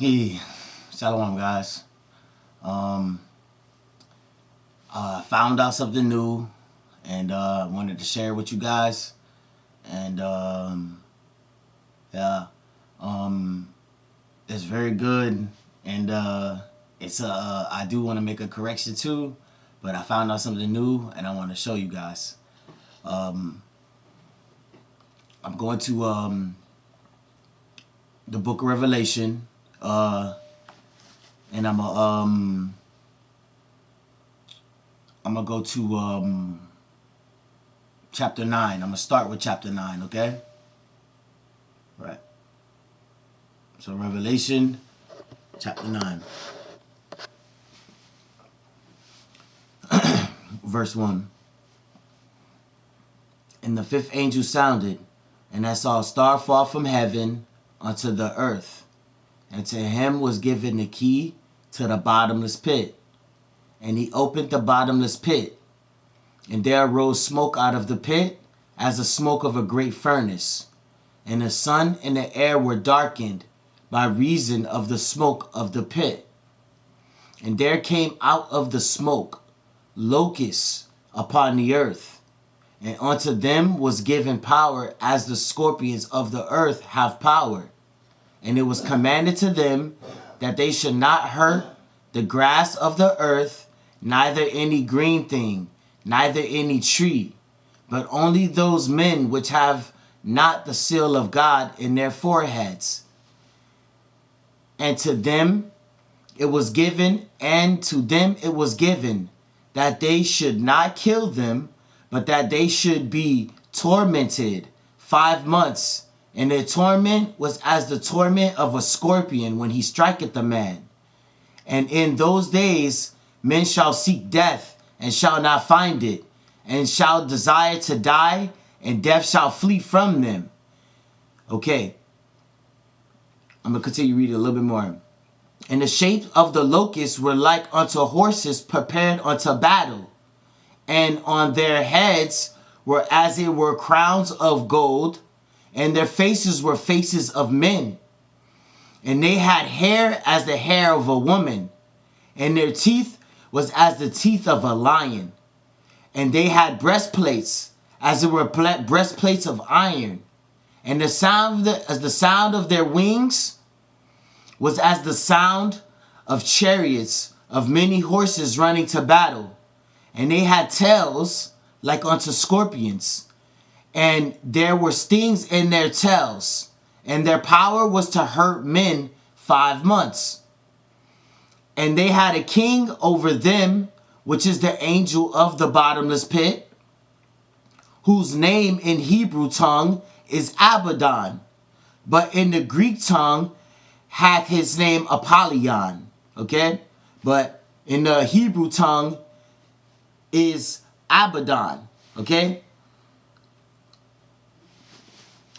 Hey, Shalawam, guys. Found out something new and wanted to share with you guys. And yeah, it's very good. And I do want to make a correction too, but I found out something new and I want to show you guys. I'm going to the Book of Revelation, and I'm gonna go to chapter 9. I'm gonna start with chapter 9, okay? Right. So Revelation chapter 9. Verse 1. And the fifth angel sounded, and I saw a star fall from heaven unto the earth, and to him was given the key to the bottomless pit. And he opened the bottomless pit, and there arose smoke out of the pit, as the smoke of a great furnace. And the sun and the air were darkened by reason of the smoke of the pit. And there came out of the smoke locusts upon the earth, and unto them was given power as the scorpions of the earth have power. And it was commanded to them that they should not hurt the grass of the earth, neither any green thing, neither any tree, but only those men which have not the seal of God in their foreheads. And to them it was given, that they should not kill them, but that they should be tormented 5 months. And their torment was as the torment of a scorpion when he striketh a man. And in those days men shall seek death, and shall not find it, and shall desire to die, and death shall flee from them. Okay. I'm going to continue reading a little bit more. And the shape of the locusts were like unto horses prepared unto battle. And on their heads were as it were crowns of gold, and their faces were faces of men. And they had hair as the hair of a woman, and their teeth was as the teeth of a lion. And they had breastplates, as it were breastplates of iron. And the sound of their wings was as the sound of chariots of many horses running to battle. And they had tails like unto scorpions, and there were stings in their tails, and their power was to hurt men 5 months. And they had a king over them, which is the angel of the bottomless pit, whose name in Hebrew tongue is Abaddon, but in the Greek tongue hath his name Apollyon. Okay? But in the Hebrew tongue is Abaddon. Okay?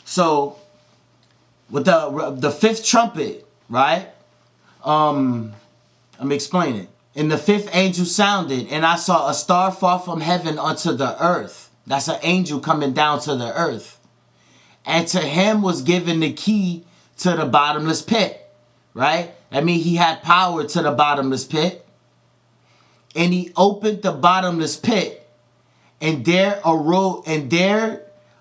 So with the fifth trumpet, right? Let me explain it. And the fifth angel sounded, and I saw a star fall from heaven unto the earth. That's an angel coming down to the earth. And to him was given the key to the bottomless pit, right? I mean, he had power to the bottomless pit. And he opened the bottomless pit, and there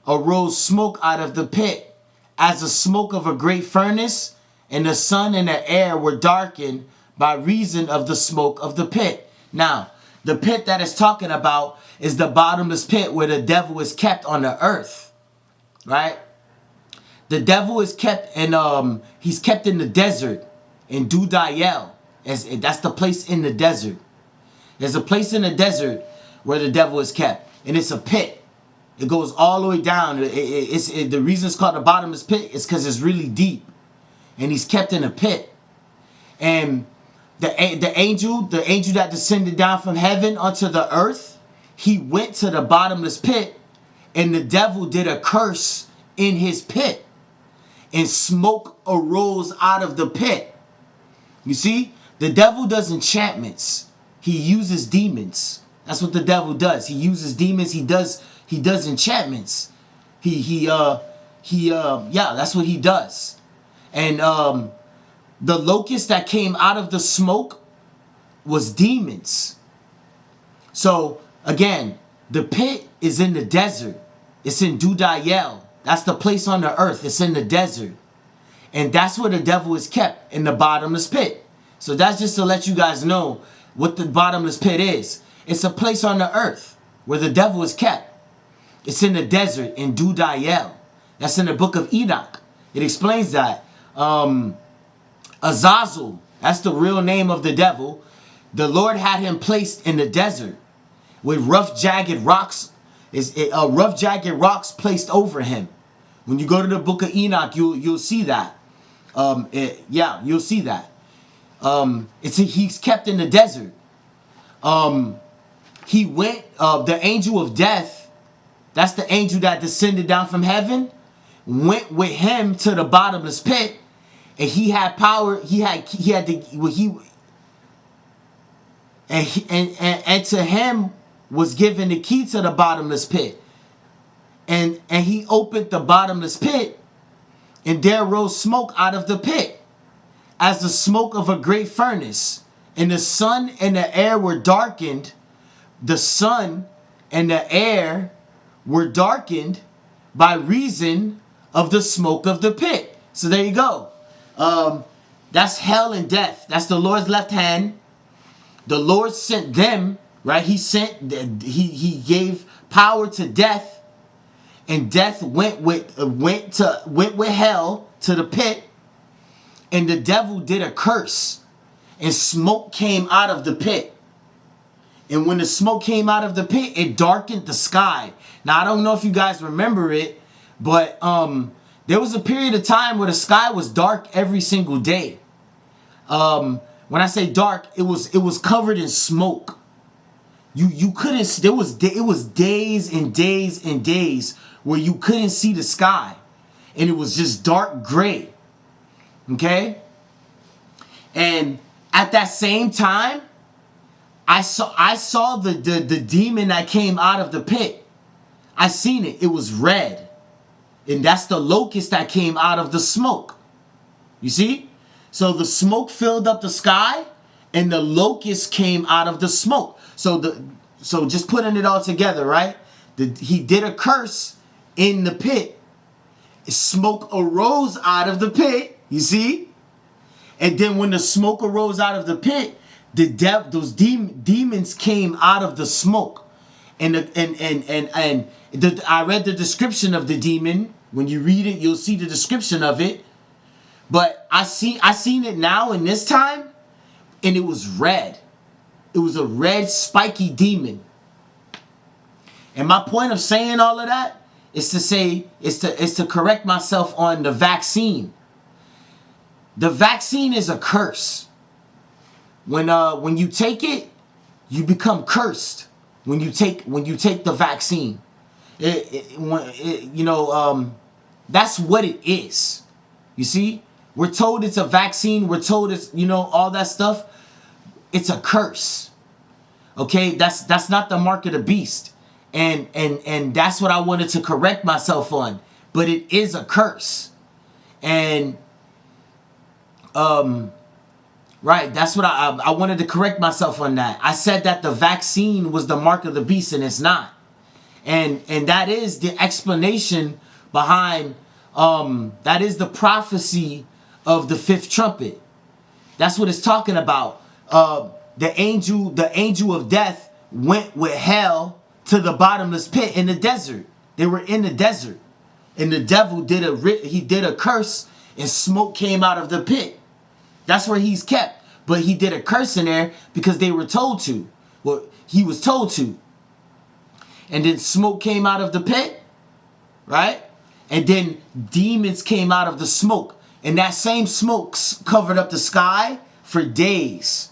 arose smoke out of the pit, as the smoke of a great furnace, and the sun and the air were darkened by reason of the smoke of the pit. Now, the pit that it's talking about is the bottomless pit where the devil is kept on the earth, right? The devil is kept in, he's kept in the desert, in Dudael. That's the place in the desert. There's a place in the desert where the devil is kept, and it's a pit. It goes all the way down. The reason it's called the bottomless pit is because it's really deep, and he's kept in a pit. And the angel that descended down from heaven onto the earth, he went to the bottomless pit, and the devil did a curse in his pit, and smoke arose out of the pit. You see, the devil does enchantments. He uses demons. That's what the devil does. He uses demons. He does enchantments. Yeah, that's what he does. And The locust that came out of the smoke was demons. So again, the pit is in the desert. It's in Dudayel. That's the place on the earth. It's in the desert. And that's where the devil is kept, in the bottomless pit. So that's just to let you guys know what the bottomless pit is. It's a place on the earth where the devil is kept. It's in the desert in Dudayel. That's in the book of Enoch. It explains that. Azazel, that's the real name of the devil. The Lord had him placed in the desert with rough, jagged rocks. Rough, jagged rocks placed over him. When you go to the book of Enoch, you'll see that. You'll see that. He's kept in the desert. He went. The angel of death, that's the angel that descended down from heaven, went with him to the bottomless pit, and he had power. And to him was given the key to the bottomless pit. And he opened the bottomless pit, and there rose smoke out of the pit, as the smoke of a great furnace. And the sun and the air were darkened. The sun and the air were darkened by reason of the smoke of the pit. So there you go. That's hell and death. That's the Lord's left hand. The Lord sent them, right? He gave power to death. And death went with hell to the pit, and the devil did a curse, and smoke came out of the pit. And when the smoke came out of the pit, it darkened the sky. Now I don't know if you guys remember it, but there was a period of time where the sky was dark every single day. When I say dark, it was covered in smoke. You couldn't. It was days and days and days where you couldn't see the sky, and it was just dark gray. Okay? And at that same time, I saw the demon that came out of the pit. I seen it. It was red. And that's the locust that came out of the smoke. You see? So the smoke filled up the sky, and the locust came out of the smoke. So just putting it all together, right? He did a curse in the pit. Smoke arose out of the pit, you see? And then when the smoke arose out of the pit, those demons came out of the smoke. I read the description of the demon. When you read it, you'll see the description of it. But I seen it now in this time, and it was red. It was a red spiky demon. And my point of saying all of that is to correct myself on the vaccine. The vaccine is a curse. When you take it, you become cursed. When you take the vaccine, that's what it is. You see, we're told it's a vaccine. We're told it's all that stuff. It's a curse. Okay, that's not the mark of the beast. And that's what I wanted to correct myself on. But it is a curse. And right, that's what I wanted to correct myself on that. I said that the vaccine was the mark of the beast, and it's not. And that is the explanation behind that is the prophecy of the fifth trumpet. That's what it's talking about. The angel of death went with hell to the bottomless pit in the desert. They were in the desert, and the devil did a curse, and smoke came out of the pit. That's where he's kept. But he did a curse in there because they were told to. Well, he was told to. And then smoke came out of the pit, right? And then demons came out of the smoke, and that same smoke covered up the sky for days.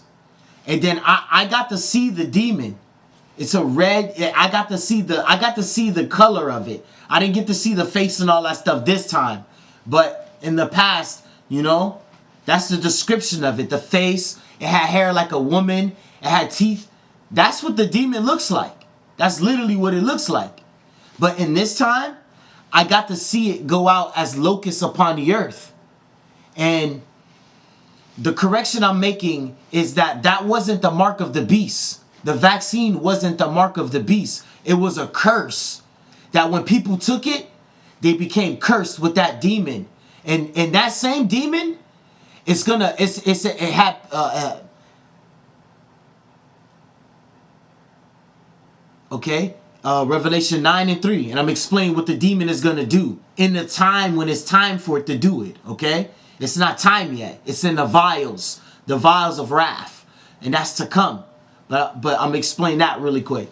And then I got to see the demon. It's a red. I got to see the color of it. I didn't get to see the face and all that stuff this time. But in the past, that's the description of it. The face, it had hair like a woman. It had teeth. That's what the demon looks like. That's literally what it looks like. But in this time, I got to see it go out as locusts upon the earth. And the correction I'm making is that that wasn't the mark of the beast. The vaccine wasn't the mark of the beast. It was a curse that when people took it, they became cursed with that demon. And that same demon is gonna, it had, okay? Revelation 9:3, and I'm explaining what the demon is going to do in the time when it's time for it to do it, okay? It's not time yet. It's in the vials of wrath, and that's to come. But I'm explaining that really quick.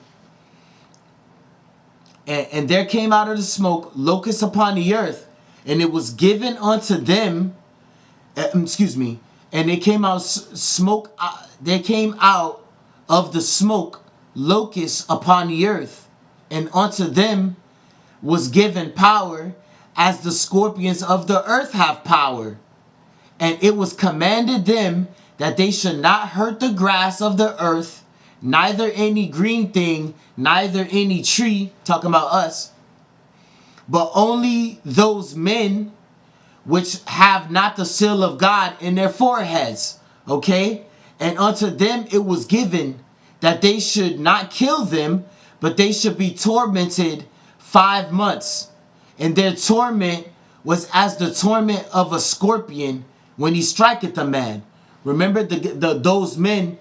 And there came out of the smoke locusts upon the earth, and it was given unto them, and they came out smoke, they came out of the smoke locusts upon the earth, and unto them was given power as the scorpions of the earth have power. And it was commanded them that they should not hurt the grass of the earth, neither any green thing, neither any tree, talking about us, but only those men which have not the seal of God in their foreheads. Okay? And unto them it was given that they should not kill them, but they should be tormented 5 months. And their torment was as the torment of a scorpion when he striketh a man. Remember those men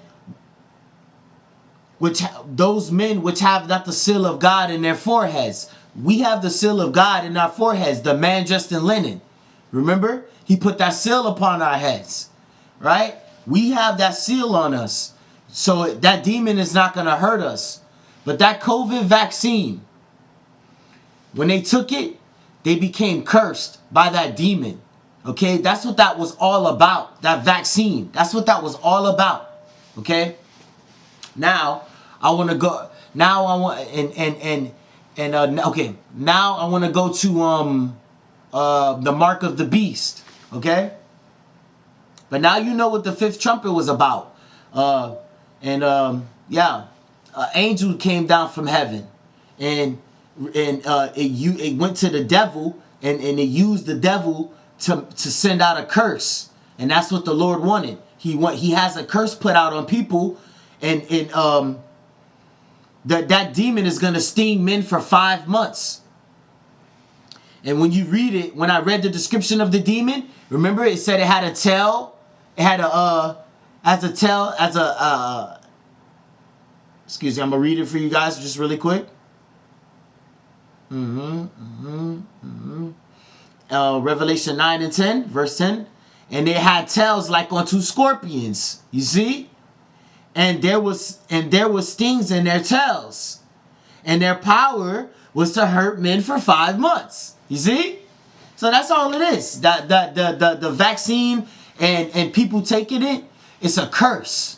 which have not the seal of God in their foreheads. We have the seal of God in our foreheads, the man dressed in linen. Remember? He put that seal upon our heads, right? We have that seal on us. So that demon is not going to hurt us. But that COVID vaccine, when they took it, they became cursed by that demon. Okay? That's what that was all about. That vaccine. That's what that was all about. Okay? Now, I want to go. Now I want okay. Now I want to go to the mark of the beast. Okay? But now you know what the fifth trumpet was about. An angel came down from heaven, and it went to the devil, and it used the devil to send out a curse, and that's what the Lord wanted. He has a curse put out on people, and that demon is gonna sting men for 5 months. And when you read it, when I read the description of the demon, remember it said it had a tail. It had excuse me, I'm going to read it for you guys just really quick. Revelation 9:10, verse 10. And they had tails like unto scorpions. You see? And there was stings in their tails. And their power was to hurt men for 5 months. You see? So that's all it is. The vaccine and people taking it, it's a curse.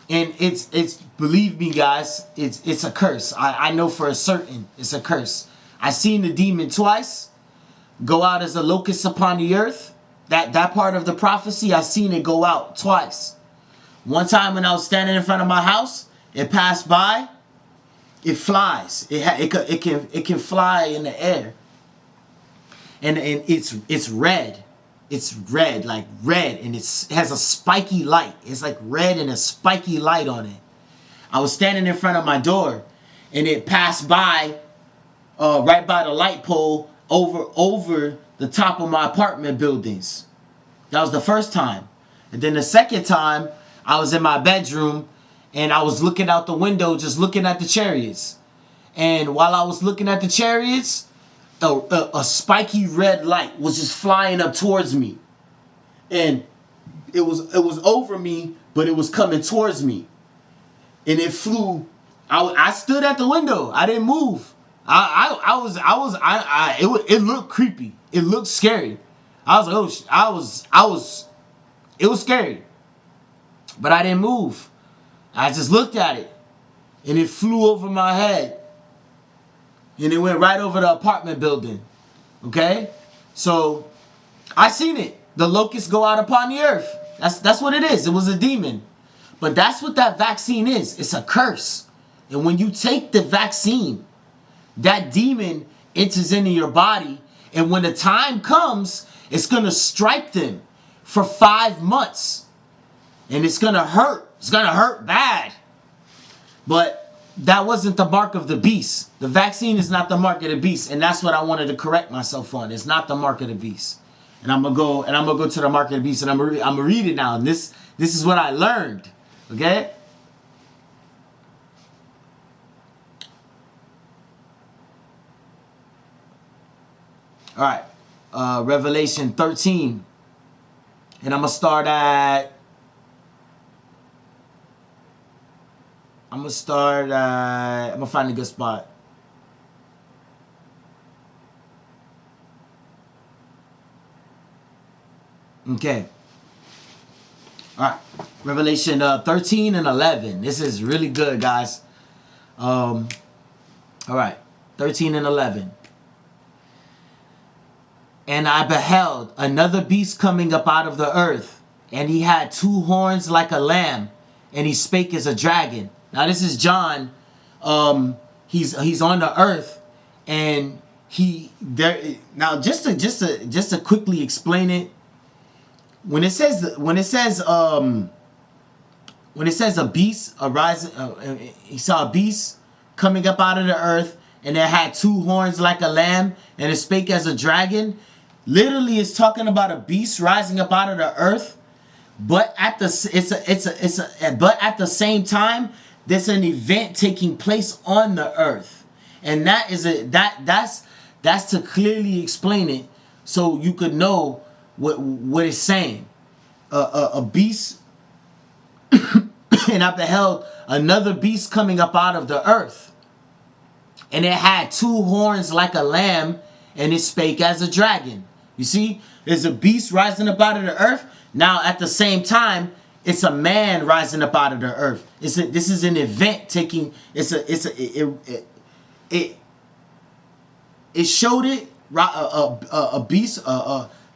And it's believe me guys, it's a curse. I know for a certain it's a curse. I seen the demon twice go out as a locust upon the earth. That part of the prophecy, I seen it go out twice. One time when I was standing in front of my house, it passed by. It flies. It can fly in the air. And it's red. It's red, like red, and it has a spiky light. It's like red and a spiky light on it. I was standing in front of my door, and it passed by, right by the light pole, over the top of my apartment buildings. That was the first time. And then the second time, I was in my bedroom, and I was looking out the window, just looking at the chariots. And while I was looking at the chariots, a spiky red light was just flying up towards me, and it was over me, but it was coming towards me, and it flew. I stood at the window. I didn't move. It looked creepy. It looked scary. I was like, it was scary, but I didn't move. I just looked at it, and it flew over my head. And it went right over the apartment building. Okay? So, I seen it. The locusts go out upon the earth. That's what it is. It was a demon. But that's what that vaccine is. It's a curse. And when you take the vaccine, that demon enters into your body. And when the time comes, it's going to strike them for 5 months. And it's going to hurt. It's going to hurt bad. But that wasn't the mark of the beast. The vaccine is not the mark of the beast. And that's what I wanted to correct myself on. It's not the mark of the beast. And I'm going to go to the mark of the beast. And I'm going to read it now. And this is what I learned. Okay? All right. Revelation 13. And I'm going to start at... I'm going to find a good spot. Okay. All right. Revelation 13 and 11. This is really good, guys. All right. 13 and 11. And I beheld another beast coming up out of the earth, and he had 2 horns like a lamb, and he spake as a dragon. Now this is John. He's on the earth, and now just to quickly explain it. When it says a beast arising, he saw a beast coming up out of the earth, and it had 2 horns like a lamb, and it spake as a dragon. Literally, it's talking about a beast rising up out of the earth, but at the same time, there's an event taking place on the earth, and that's to clearly explain it, so you could know what it's saying. A beast, and I beheld another beast coming up out of the earth, and it had 2 horns like a lamb, and it spake as a dragon. You see, there's a beast rising up out of the earth. Now, at the same time, it's a man rising up out of the earth. This is an event taking. It showed it a beast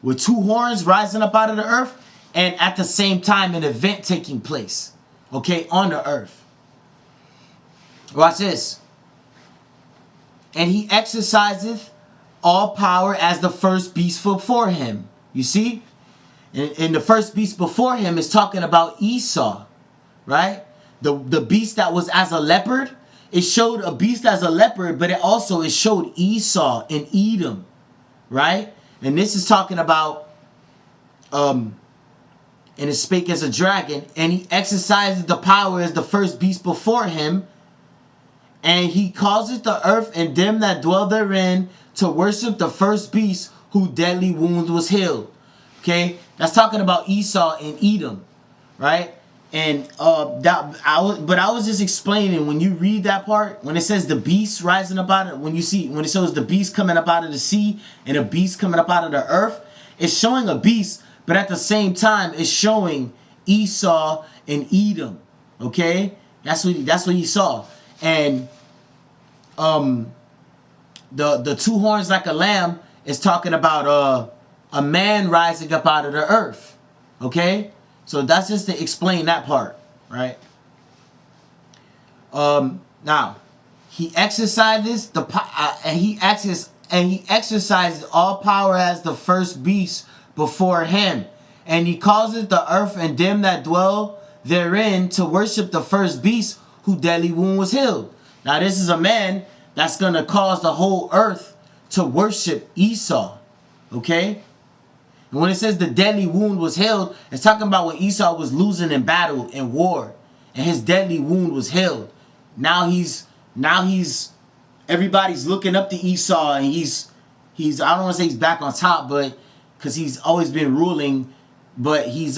with 2 horns rising up out of the earth, and at the same time, an event taking place. Okay, on the earth. Watch this. And he exerciseth all power as the first beast before him. You see? And the first beast before him is talking about Esau. Right? The beast that was as a leopard. It showed a beast as a leopard, but it showed Esau and Edom. Right? And this is talking about and it spake as a dragon, and he exercises the power as the first beast before him, and he causeth the earth and them that dwell therein to worship the first beast whose deadly wound was healed. Okay, that's talking about Esau and Edom, right? And I was just explaining, when you read that part, when it says the beast rising up out of, when it shows the beast coming up out of the sea and a beast coming up out of the earth, it's showing a beast, but at the same time it's showing Esau and Edom. Okay, that's what he saw. And the 2 horns like a lamb is talking about a man rising up out of the earth. Okay, so that's just to explain that part, right? Now he exercises he exercises all power as the first beast before him, and he causes the earth and them that dwell therein to worship the first beast whose deadly wound was healed. Now this is a man that's going to cause the whole earth to worship Esau. Okay? And when it says the deadly wound was healed, it's talking about when Esau was losing in battle, in war, and his deadly wound was healed. Now everybody's looking up to Esau, and he's I don't want to say he's back on top, but because he's always been ruling, but his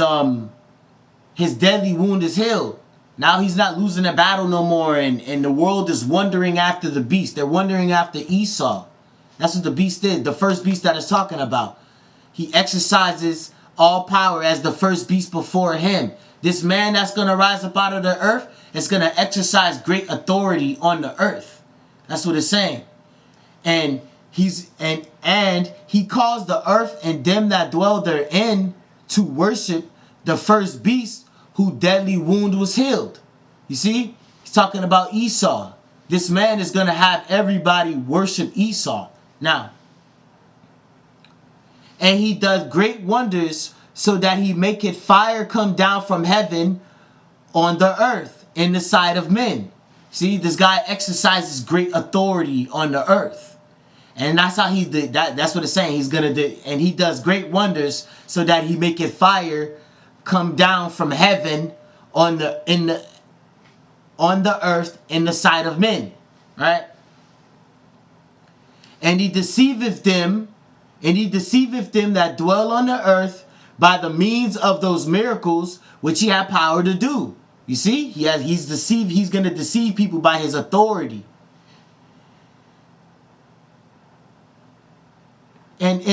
deadly wound is healed. Now he's not losing a battle no more, and the world is wondering after the beast. They're wondering after Esau. That's what the beast did, the first beast that it's talking about. He exercises all power as the first beast before him. This man that's going to rise up out of the earth is going to exercise great authority on the earth. That's what it's saying. And he caused the earth and them that dwell therein to worship the first beast whose deadly wound was healed. You see? He's talking about Esau. This man is going to have everybody worship Esau. Now, and he does great wonders, so that he maketh fire come down from heaven on the earth in the sight of men. See, this guy exercises great authority on the earth. And that's how he did that. That's what it's saying. He's gonna do, and he does great wonders so that he maketh fire come down from heaven on the earth in the sight of men. Right? And he deceiveth them that dwell on the earth by the means of those miracles which he had power to do. You see, he's deceived. He's going to deceive people by his authority. And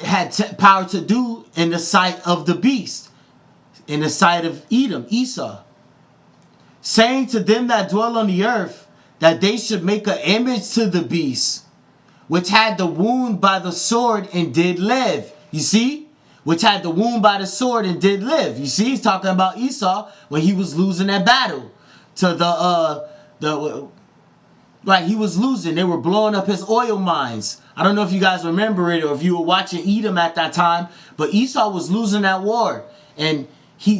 had power to do in the sight of the beast, in the sight of Esau, saying to them that dwell on the earth that they should make an image to the beast, which had the wound by the sword and did live. You see? Which had the wound by the sword and did live. You see? He's talking about Esau when he was losing that battle to right, he was losing. They were blowing up his oil mines. I don't know if you guys remember it or if you were watching Edom at that time, but Esau was losing that war. And he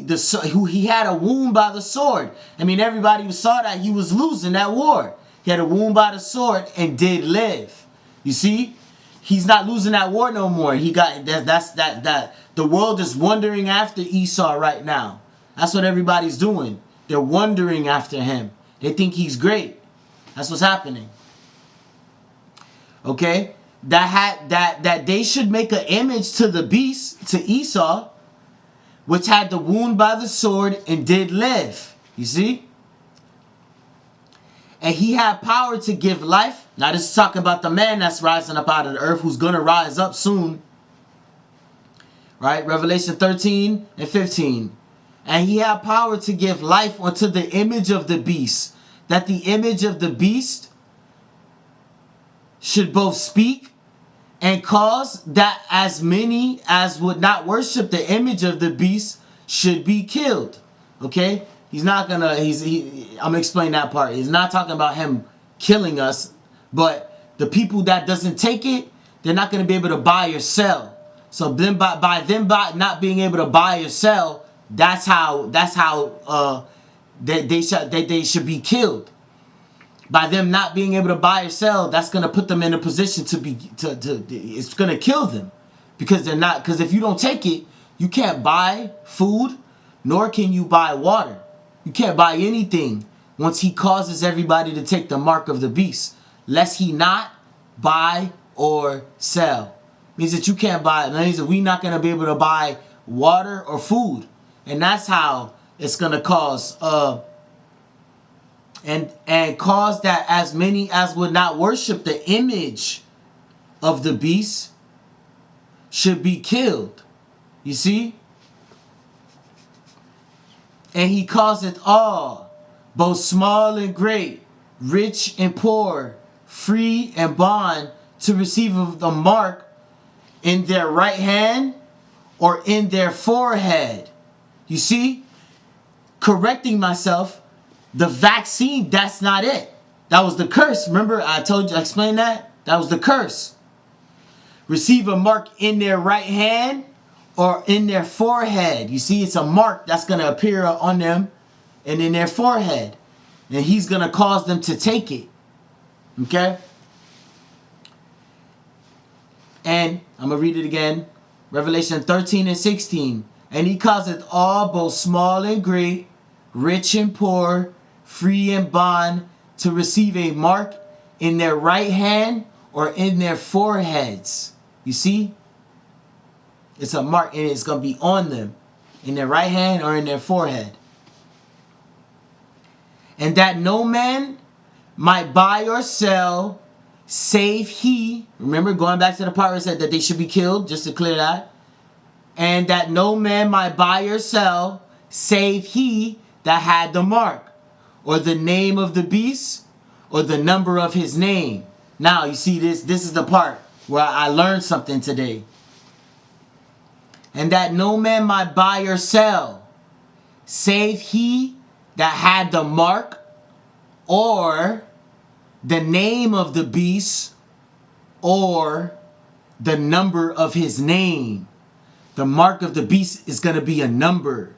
had a wound by the sword. I mean, everybody saw that he was losing that war. He had a wound by the sword and did live. You see? He's not losing that war no more. He got that the world is wandering after Esau right now. That's what everybody's doing. They're wandering after him. They think he's great. That's what's happening. Okay? That they should make an image to the beast, to Esau, which had the wound by the sword and did live. You see? And he had power to give life. Now this is talking about the man that's rising up out of the earth, who's going to rise up soon. Right? Revelation 13 and 15. And he had power to give life unto the image of the beast, that the image of the beast should both speak and cause that as many as would not worship the image of the beast should be killed. Okay? He's not gonna, I'm gonna explain that part. He's not talking about him killing us, but the people that doesn't take it, they're not gonna be able to buy or sell. So then by them not being able to buy or sell, that's how they should be killed. By them not being able to buy or sell, that's gonna put them in a position it's gonna kill them. Because if you don't take it, you can't buy food, nor can you buy water. You can't buy anything once he causes everybody to take the mark of the beast, lest he not buy or sell. Means that you can't buy. That means that we're not going to be able to buy water or food, and that's how it's going to cause and cause that as many as would not worship the image of the beast should be killed. You see? And he causeth all, both small and great, rich and poor, free and bond, to receive of the mark in their right hand or in their forehead. You see? Correcting myself, the vaccine, that's not it. That was the curse. Remember, I explained that? That was the curse. Receive a mark in their right hand or in their forehead. You see, it's a mark that's going to appear on them and in their forehead. And he's going to cause them to take it. Okay? And I'm going to read it again. Revelation 13 and 16. And he causeth all, both small and great, rich and poor, free and bond, to receive a mark in their right hand or in their foreheads. You see? It's a mark, and it's going to be on them, in their right hand or in their forehead. And that no man might buy or sell, save he. Remember, going back to the part where it said that they should be killed, just to clear that. And that no man might buy or sell, save he that had the mark, or the name of the beast, or the number of his name. Now, you see this is the part where I learned something today. And that no man might buy or sell, save he that had the mark, or the name of the beast, or the number of his name. The mark of the beast is going to be a number.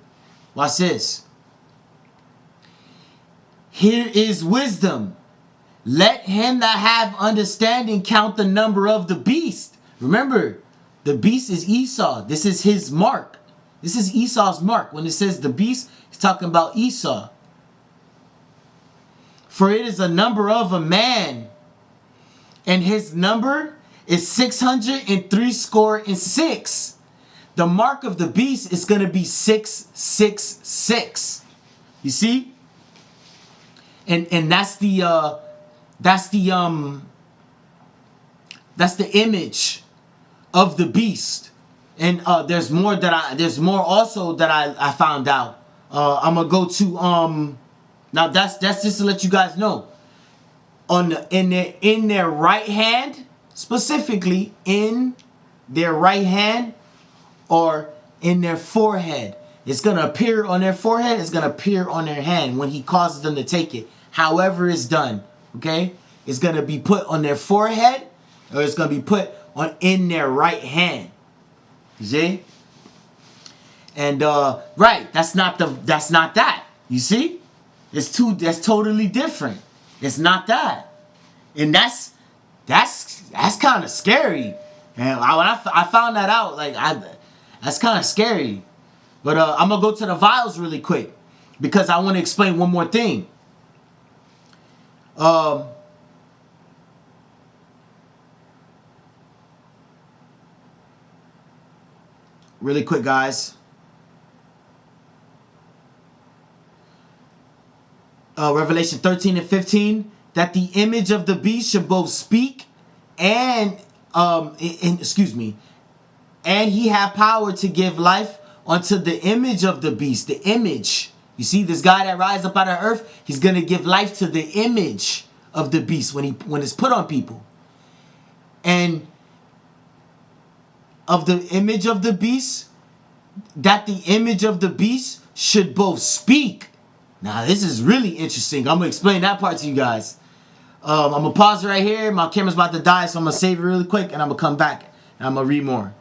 Watch this. Here is wisdom. Let him that have understanding count the number of the beast. Remember, the beast is Esau. This is his mark. This is Esau's mark. When it says the beast, it's talking about Esau. For it is a number of a man, and his number is 666. The mark of the beast is going to be 666. You see? And that's the image of the beast. And there's more also that I found out. I'm gonna go to now that's just to let you guys know. In their right hand, specifically in their right hand or in their forehead. It's going to appear on their forehead. It's going to appear on their hand when he causes them to take it. However it's done. Okay? It's going to be put on their forehead or it's going to be put in their right hand. You see? And right, that's not that. You see? That's totally different. It's not that. And that's kind of scary. And when I found that out, that's kind of scary. But I'm going to go to the vials really quick because I want to explain one more thing. Really quick, guys. Revelation 13 and 15, that the image of the beast should both speak and he have power to give life unto the image of the beast. The image. You see, this guy that rises up out of earth, he's going to give life to the image of the beast when it's put on people. And of the image of the beast, that the image of the beast should both speak. Now, this is really interesting. I'm going to explain that part to you guys. I'm going to pause right here. My camera's about to die, so I'm going to save it really quick, and I'm going to come back, and I'm going to read more.